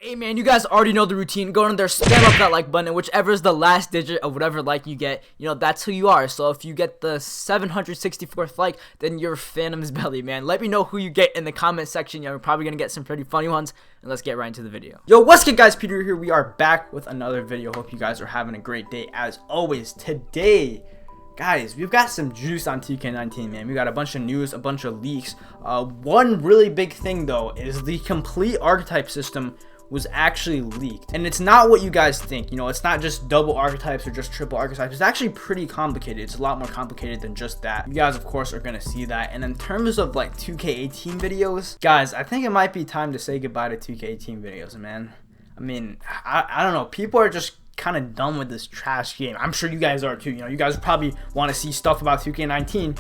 Hey man, you guys already know the routine. Go in there, spam up that like button, and whichever is the last digit of whatever like you get, that's who you are. So if you get the 764th like, then you're Phantom's Belly, man. Let me know who you get in the comment section. You're probably gonna get some pretty funny ones. And let's get right into the video. Yo, what's good guys? Peter here. We are back with another video. Hope you guys are having a great day as always. Today, guys, we've got some juice on 2K19, man. We got a bunch of news, a bunch of leaks. One really big thing though is the complete archetype system was actually leaked, and it's not what you guys think. It's not just double archetypes or just triple archetypes. It's actually pretty complicated. It's a lot more complicated than just that. You guys of course are gonna see that. And in terms of like 2K18 videos, guys, I think it might be time to say goodbye to 2K18 videos, man. I mean, I don't know, people are just kind of done with this trash game. I'm sure you guys are too. You guys probably want to see stuff about 2K19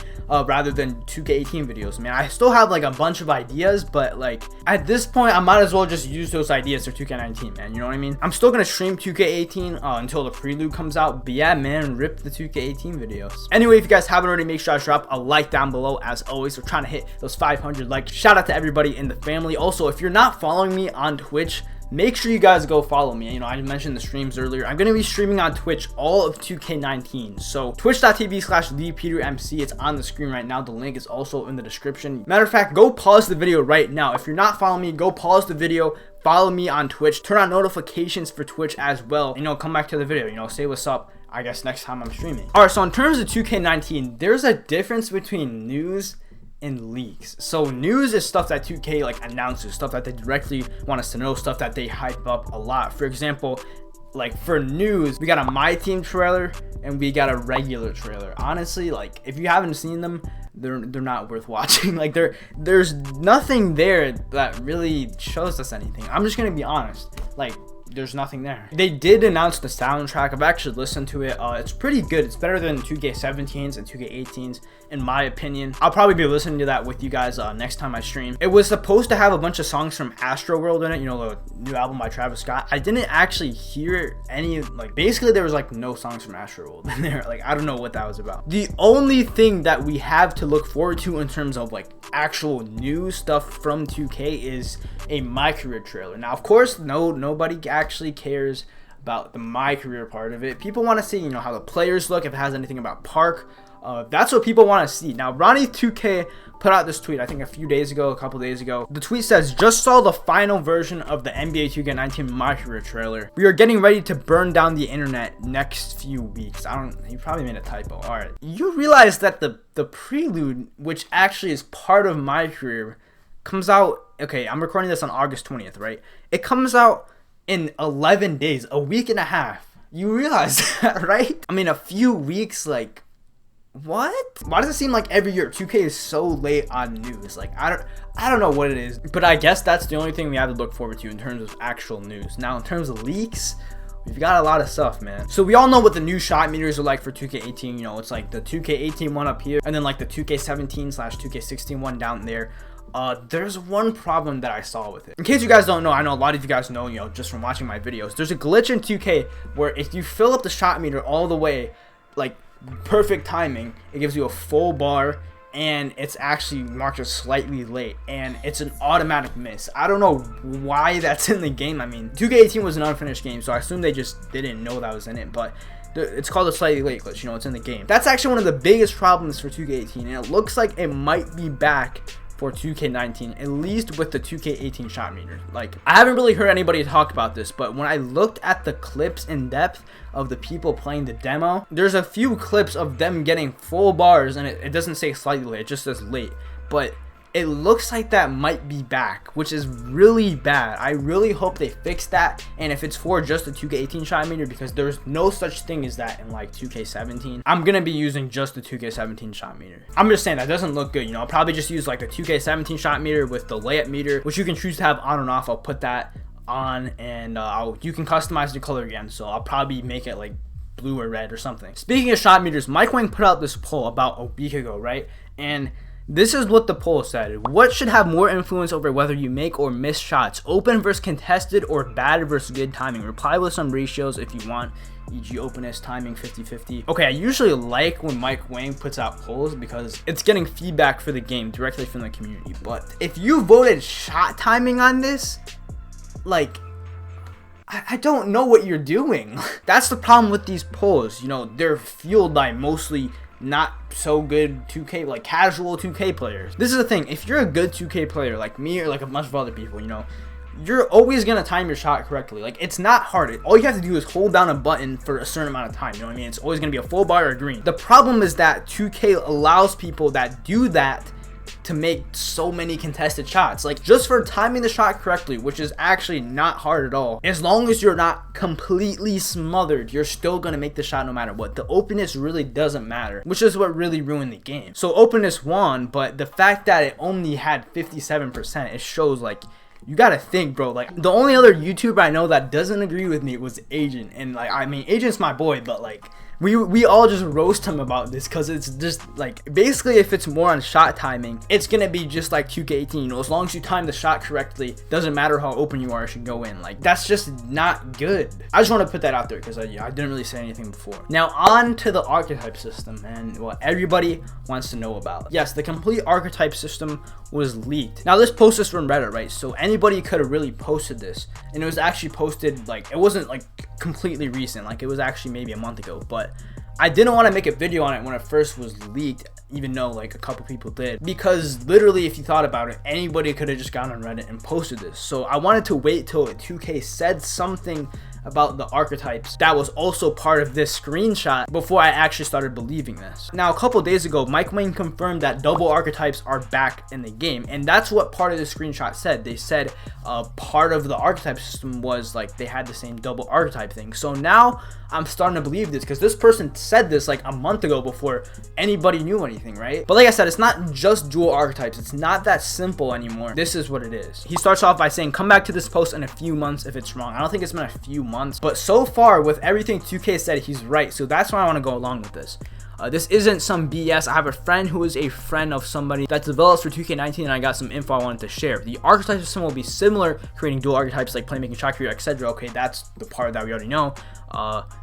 rather than 2K18 videos, man. I still have like a bunch of ideas, but like at this point I might as well just use those ideas for 2K19, man. You know what I mean? I'm still gonna stream 2K18 until the prelude comes out, but yeah, man, rip the 2K18 videos. Anyway, if you guys haven't already, make sure I drop a like down below. As always, we're trying to hit those 500 likes. Shout out to everybody in the family. Also, if you're not following me on Twitch, make sure you guys go follow me. I mentioned the streams earlier. I'm going to be streaming on Twitch all of 2K19. So twitch.tv/ThePeterMc. It's on the screen right now. The link is also in the description. Matter of fact, go pause the video right now. If you're not following me, go pause the video. Follow me on Twitch. Turn on notifications for Twitch as well. Come back to the video. Say what's up, I guess, next time I'm streaming. Alright, so in terms of 2K19, there's a difference between news and leaks. So news is stuff that 2K like announces, stuff that they directly want us to know, stuff that they hype up a lot. For example, like for news, we got a My Team trailer and we got a regular trailer. Honestly, like if you haven't seen them, they're not worth watching. Like there's nothing there that really shows us anything. I'm just gonna be honest, like there's nothing there. They did announce the soundtrack. I've actually listened to it. It's pretty good. It's better than 2K17s and 2K18s in my opinion. I'll probably be listening to that with you guys next time I stream. It was supposed to have a bunch of songs from Astroworld in it, the new album by Travis Scott. I didn't actually hear any, like basically there was like no songs from Astroworld in there. Like I don't know what that was about. The only thing that we have to look forward to in terms of like actual new stuff from 2K is a My Career trailer. Now of course nobody actually cares about the My Career part of it. People want to see how the players look, if it has anything about Park. That's what people want to see. Now Ronnie2K put out this tweet, I think a couple days ago. The tweet says, just saw the final version of the NBA 2K19 My Career trailer. We are getting ready to burn down the internet next few weeks. You probably made a typo. Alright. You realize that the prelude, which actually is part of My Career, comes out, okay, I'm recording this on August 20th, right? It comes out in 11 days, a week and a half. You realize that, right? I mean, a few weeks, like, what? Why does it seem like every year 2K is so late on news? Like I don't know what it is, but I guess that's the only thing we have to look forward to in terms of actual news. Now in terms of leaks, we've got a lot of stuff, man. So we all know what the new shot meters are like for 2K18. It's like the 2K18 one up here and then like the 2K17/2K16 one down there. There's one problem that I saw with it. In case you guys don't know, I know a lot of you guys know, just from watching my videos, there's a glitch in 2K where if you fill up the shot meter all the way, like perfect timing, it gives you a full bar and it's actually marked as slightly late and it's an automatic miss. I don't know why that's in the game. I mean, 2K18 was an unfinished game, so I assume they just didn't know that was in it, but it's called a slightly late glitch. It's in the game. That's actually one of the biggest problems for 2K18 and it looks like it might be back for 2K19, at least with the 2K18 shot meter. Like, I haven't really heard anybody talk about this, but when I looked at the clips in depth of the people playing the demo, there's a few clips of them getting full bars and it doesn't say slightly late, it just says late. But it looks like that might be back, which is really bad. I really hope they fix that, and if it's for just the 2K18 shot meter, because there's no such thing as that in like 2K17, I'm gonna be using just the 2K17 shot meter. I'm just saying that doesn't look good. I'll probably just use like the 2K17 shot meter with the layup meter, which you can choose to have on and off. I'll put that on, and you can customize the color again, so I'll probably make it like blue or red or something. Speaking of shot meters, Mike Wang put out this poll about a week ago, right? And this is what the poll said. What should have more influence over whether you make or miss shots? Open versus contested or bad versus good timing? Reply with some ratios if you want, e.g. openness, timing, 50-50. Okay, I usually like when Mike Wang puts out polls because it's getting feedback for the game directly from the community. But if you voted shot timing on this, like I don't know what you're doing. That's the problem with these polls. You know, they're fueled by mostly not so good 2K, like casual 2K players. This is the thing. If you're a good 2K player like me or like a bunch of other people, you know, you're always gonna time your shot correctly. Like, it's not hard. All you have to do is hold down a button for a certain amount of time. You know what I mean? It's always gonna be a full bar or green. The problem is that 2K allows people that do that to make so many contested shots, like just for timing the shot correctly, which is actually not hard at all. As long as you're not completely smothered, you're still gonna make the shot no matter what. The openness really doesn't matter, which is what really ruined the game. So openness won, but the fact that it only had 57%, it shows like, you gotta think, bro. Like, the only other YouTuber I know that doesn't agree with me was Agent, and like, I mean, Agent's my boy, but like, we all just roast him about this because it's just like, basically if it's more on shot timing, it's gonna be just like 2K18. You know, as long as you time the shot correctly, doesn't matter how open you are, it should go in. Like, that's just not good. I just want to put that out there because I didn't really say anything before. Now on to the archetype system and what everybody wants to know about. Yes, the complete archetype system was leaked. Now this post is from Reddit, right? So anybody could have really posted this, and it was actually posted, like, it wasn't like completely recent, like it was actually maybe a month ago, but I didn't want to make a video on it when it first was leaked, even though like a couple people did, because literally if you thought about it, anybody could have just gone on Reddit and posted this. So I wanted to wait till 2K said something about the archetypes that was also part of this screenshot before I actually started believing this. Now, a couple days ago, Mike Wayne confirmed that double archetypes are back in the game, and that's what part of the screenshot said. They said part of the archetype system was like they had the same double archetype thing. So now I'm starting to believe this because this person said this like a month ago before anybody knew anything, right? But like I said, it's not just dual archetypes. It's not that simple anymore. This is what it is. He starts off by saying, come back to this post in a few months if it's wrong. I don't think it's been a few months, but so far with everything 2K said, he's right. So that's why I want to go along with this. This isn't some BS. I have a friend who is a friend of somebody that develops for 2K19, and I got some info I wanted to share. The archetype system will be similar, creating dual archetypes like playmaking, shot creator, etc. Okay, that's the part that we already know.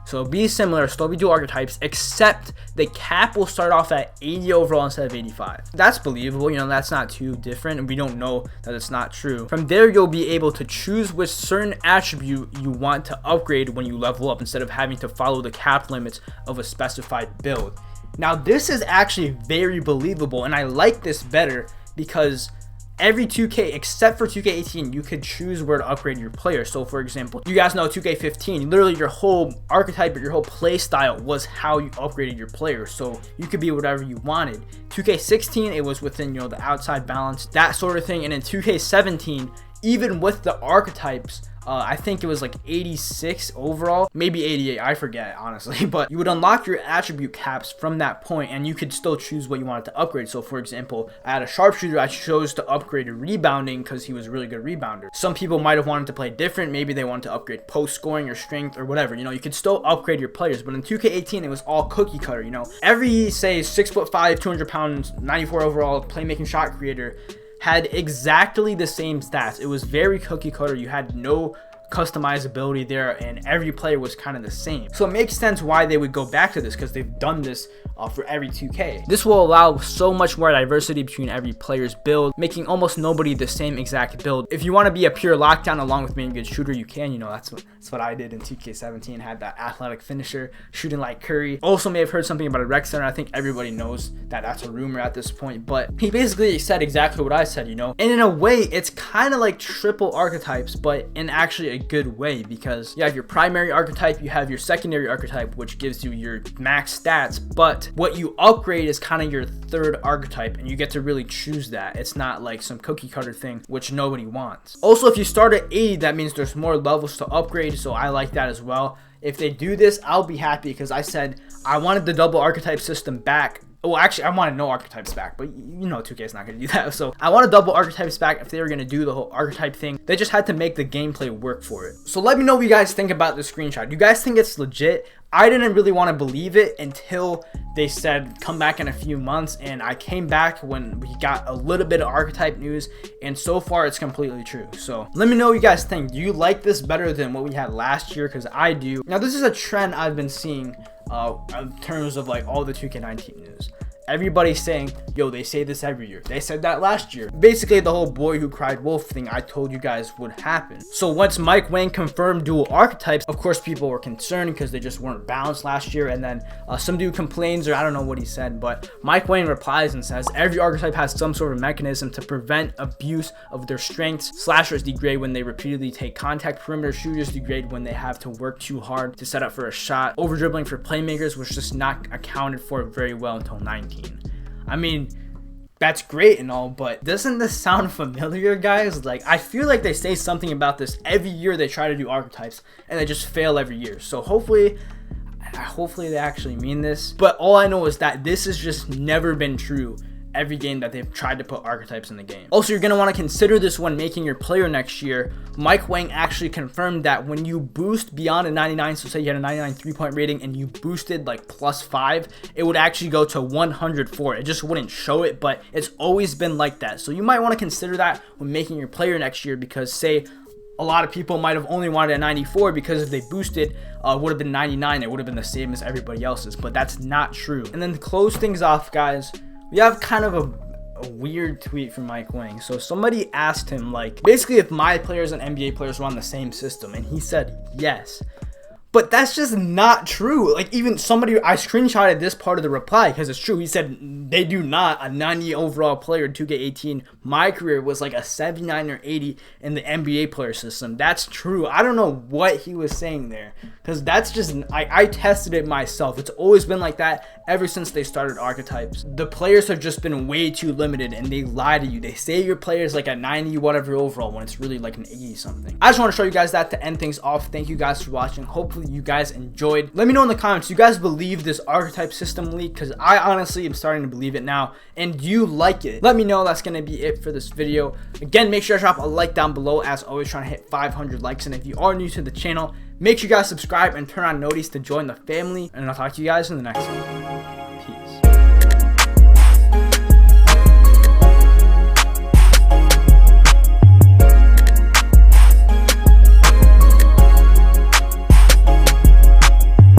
So it'll be similar, still be dual archetypes, except the cap will start off at 80 overall instead of 85. That's believable, you know, that's not too different, and we don't know that it's not true. From there, you'll be able to choose which certain attribute you want to upgrade when you level up, instead of having to follow the cap limits of a specified build. Now, this is actually very believable, and I like this better because every 2K except for 2K18, you could choose where to upgrade your player. So for example, you guys know 2K15, literally your whole archetype or your whole play style was how you upgraded your player, so you could be whatever you wanted. 2K16, it was within, you know, the outside balance, that sort of thing. And in 2K17, even with the archetypes, I think it was like 86 overall, maybe 88, I forget honestly, but you would unlock your attribute caps from that point, and you could still choose what you wanted to upgrade. So for example, I had a sharpshooter, I chose to upgrade rebounding because he was a really good rebounder. Some people might have wanted to play different, maybe they wanted to upgrade post scoring or strength or whatever, you know, you could still upgrade your players. But in 2K18, it was all cookie cutter, you know, every say 6'5", 200 pounds, 94 overall playmaking shot creator had exactly the same stats. It was very cookie cutter. You had no customizability there, and every player was kind of the same. So it makes sense why they would go back to this, because they've done this for every 2K. This will allow so much more diversity between every player's build, making almost nobody the same exact build. If you want to be a pure lockdown along with being a good shooter, you can. You know, that's what I did in 2K17. Had that athletic finisher, shooting like Curry. Also may have heard something about a rec center. I think everybody knows that that's a rumor at this point, but he basically said exactly what I said, you know. And in a way, it's kind of like triple archetypes, but in actually a good way, because you have your primary archetype, you have your secondary archetype, which gives you your max stats, but what you upgrade is kind of your third archetype, and you get to really choose that. It's not like some cookie cutter thing, which nobody wants. Also, if you start at 80, that means there's more levels to upgrade, so I like that as well. If they do this, I'll be happy, because I said I wanted the double archetype system back. Well, actually, I wanted no archetypes back, but you know 2K is not going to do that. So I want a double archetypes back if they were going to do the whole archetype thing. They just had to make the gameplay work for it. So let me know what you guys think about this screenshot. You guys think it's legit? I didn't really want to believe it until they said come back in a few months, and I came back when we got a little bit of archetype news, and so far it's completely true. So let me know what you guys think. Do you like this better than what we had last year? Because I do. Now, this is a trend I've been seeing in terms of like all the 2K19 news. everybody's saying, yo, they say this every year. They said that last year. Basically, the whole boy who cried wolf thing I told you guys would happen. So once Mike Wang confirmed dual archetypes, of course, people were concerned because they just weren't balanced last year. And then some dude complains, or I don't know what he said, but Mike Wang replies and says, every archetype has some sort of mechanism to prevent abuse of their strengths. Slashers degrade when they repeatedly take contact. Perimeter shooters degrade when they have to work too hard to set up for a shot. Over dribbling for playmakers was just not accounted for very well until 19. I mean, that's great and all, but doesn't this sound familiar, guys? Like, I feel like they say something about this every year they try to do archetypes and they just fail every year. So hopefully they actually mean this. But all I know is that this has just never been true every game that they've tried to put archetypes in the game. Also, you're going to want to consider this when making your player next year. Mike Wang actually confirmed that when you boost beyond a 99, so say you had a 99 3-point rating and you boosted like +5, it would actually go to 104. It just wouldn't show it, but it's always been like that. So you might want to consider that when making your player next year, because say a lot of people might have only wanted a 94 because if they boosted, it would have been 99. It would have been the same as everybody else's, but that's not true. And then to close things off, guys, we have kind of a weird tweet from Mike Wang. So somebody asked him, like, basically if my players and NBA players were on the same system, and he said yes. But that's just not true. Like, even somebody, I screenshotted this part of the reply because it's true. He said they do not. A 90 overall player in 2K18, my career was like a 79 or 80 in the NBA player system. That's true. I don't know what he was saying there, because that's just, I tested it myself. It's always been like that ever since they started archetypes. The players have just been way too limited, and they lie to you. They say your player's like a 90 whatever overall when it's really like an 80 something. I just want to show you guys that to end things off. Thank you guys for watching. Hopefully you guys enjoyed. Let me know in the comments, do you guys believe this archetype system leak? Because I honestly am starting to believe it now. And do you like it? Let me know. That's going to be it for this video. Again, make sure to drop a like down below. As always, trying to hit 500 likes. And if you are new to the channel, make sure you guys subscribe and turn on notice to join the family. And I'll talk to you guys in the next one. Peace.